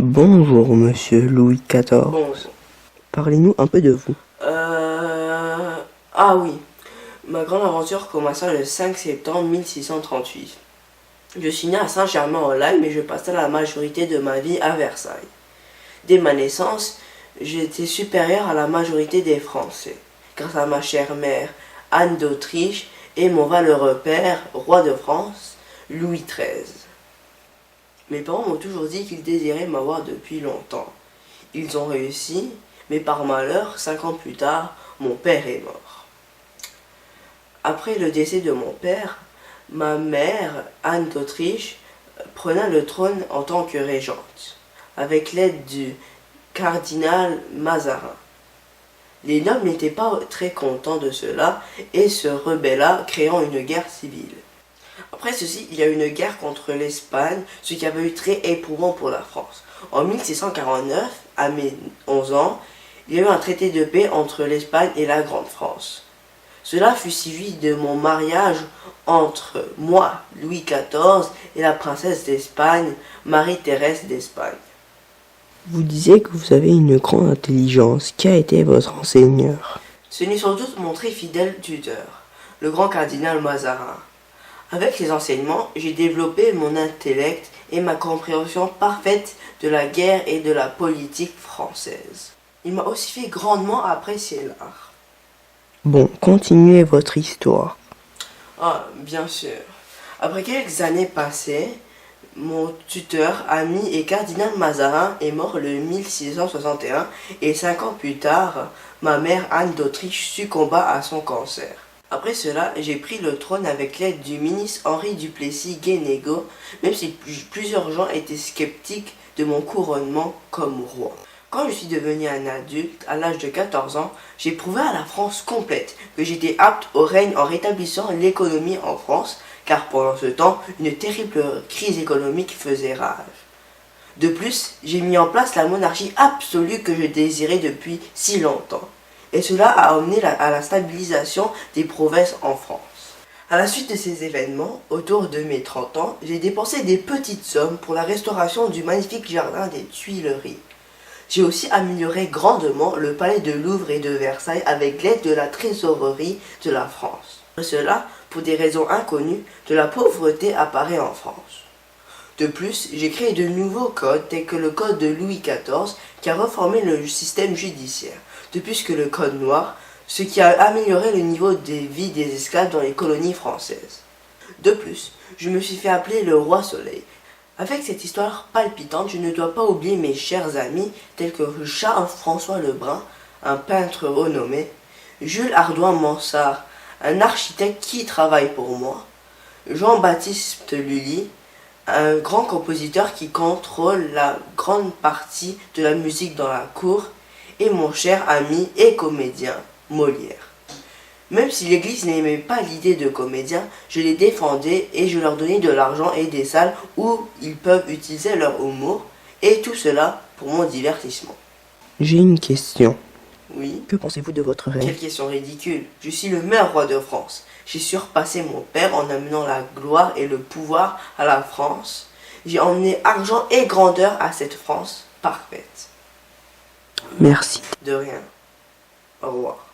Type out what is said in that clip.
Bonjour, monsieur Louis XIV. Bon, Parlez-nous un peu de vous. ah oui, ma grande aventure commença le 5 septembre 1638. Je suis né à Saint-Germain-en-Laye, mais je passais la majorité de ma vie à Versailles. Dès ma naissance, j'étais supérieur à la majorité des Français, grâce à ma chère mère, Anne d'Autriche, et mon valeureux père, roi de France, Louis XIII. Mes parents m'ont toujours dit qu'ils désiraient m'avoir depuis longtemps. Ils ont réussi, mais par malheur, 5 ans plus tard, mon père est mort. Après le décès de mon père, ma mère, Anne d'Autriche, prena le trône en tant que régente, avec l'aide du cardinal Mazarin. Les nobles n'étaient pas très contents de cela et se rebella, créant une guerre civile. Après ceci, il y a eu une guerre contre l'Espagne, ce qui avait eu très éprouvant pour la France. En 1649, à mes 11 ans, il y a eu un traité de paix entre l'Espagne et la Grande France. Cela fut suivi de mon mariage entre moi, Louis XIV, et la princesse d'Espagne, Marie-Thérèse d'Espagne. Vous disiez que vous avez une grande intelligence. Qui a été votre enseigneur? Ce n'est sans doute mon très fidèle tuteur, le grand cardinal Mazarin. Avec ses enseignements, j'ai développé mon intellect et ma compréhension parfaite de la guerre et de la politique française. Il m'a aussi fait grandement apprécier l'art. Bon, continuez votre histoire. Ah, bien sûr. Après quelques années passées, mon tuteur, ami et cardinal Mazarin est mort le 1661 et 5 ans plus tard, ma mère Anne d'Autriche succomba à son cancer. Après cela, j'ai pris le trône avec l'aide du ministre Henri Duplessis-Guénégaud, même si plusieurs gens étaient sceptiques de mon couronnement comme roi. Quand je suis devenu un adulte, à l'âge de 14 ans, j'ai prouvé à la France complète que j'étais apte au règne en rétablissant l'économie en France, car pendant ce temps, une terrible crise économique faisait rage. De plus, j'ai mis en place la monarchie absolue que je désirais depuis si longtemps. Et cela a amené à la stabilisation des provinces en France. À la suite de ces événements, autour de mes 30 ans, j'ai dépensé des petites sommes pour la restauration du magnifique jardin des Tuileries. J'ai aussi amélioré grandement le palais de Louvre et de Versailles avec l'aide de la trésorerie de la France. Cela, pour des raisons inconnues, de la pauvreté apparaît en France. De plus, j'ai créé de nouveaux codes tels que le code de Louis XIV qui a reformé le système judiciaire, de plus que le code noir, ce qui a amélioré le niveau de vie des esclaves dans les colonies françaises. De plus, je me suis fait appeler le roi Soleil. Avec cette histoire palpitante, je ne dois pas oublier mes chers amis tels que Charles-François Lebrun, un peintre renommé, Jules Hardouin-Mansart, un architecte qui travaille pour moi, Jean-Baptiste Lully, un grand compositeur qui contrôle la grande partie de la musique dans la cour, et mon cher ami et comédien, Molière. Même si l'Église n'aimait pas l'idée de comédiens, je les défendais et je leur donnais de l'argent et des salles où ils peuvent utiliser leur humour, et tout cela pour mon divertissement. J'ai une question. Oui. Que pensez-vous de votre règne? Quelle question ridicule. Je suis le meilleur roi de France. J'ai surpassé mon père en amenant la gloire et le pouvoir à la France. J'ai emmené argent et grandeur à cette France parfaite. Merci. De rien. Au revoir.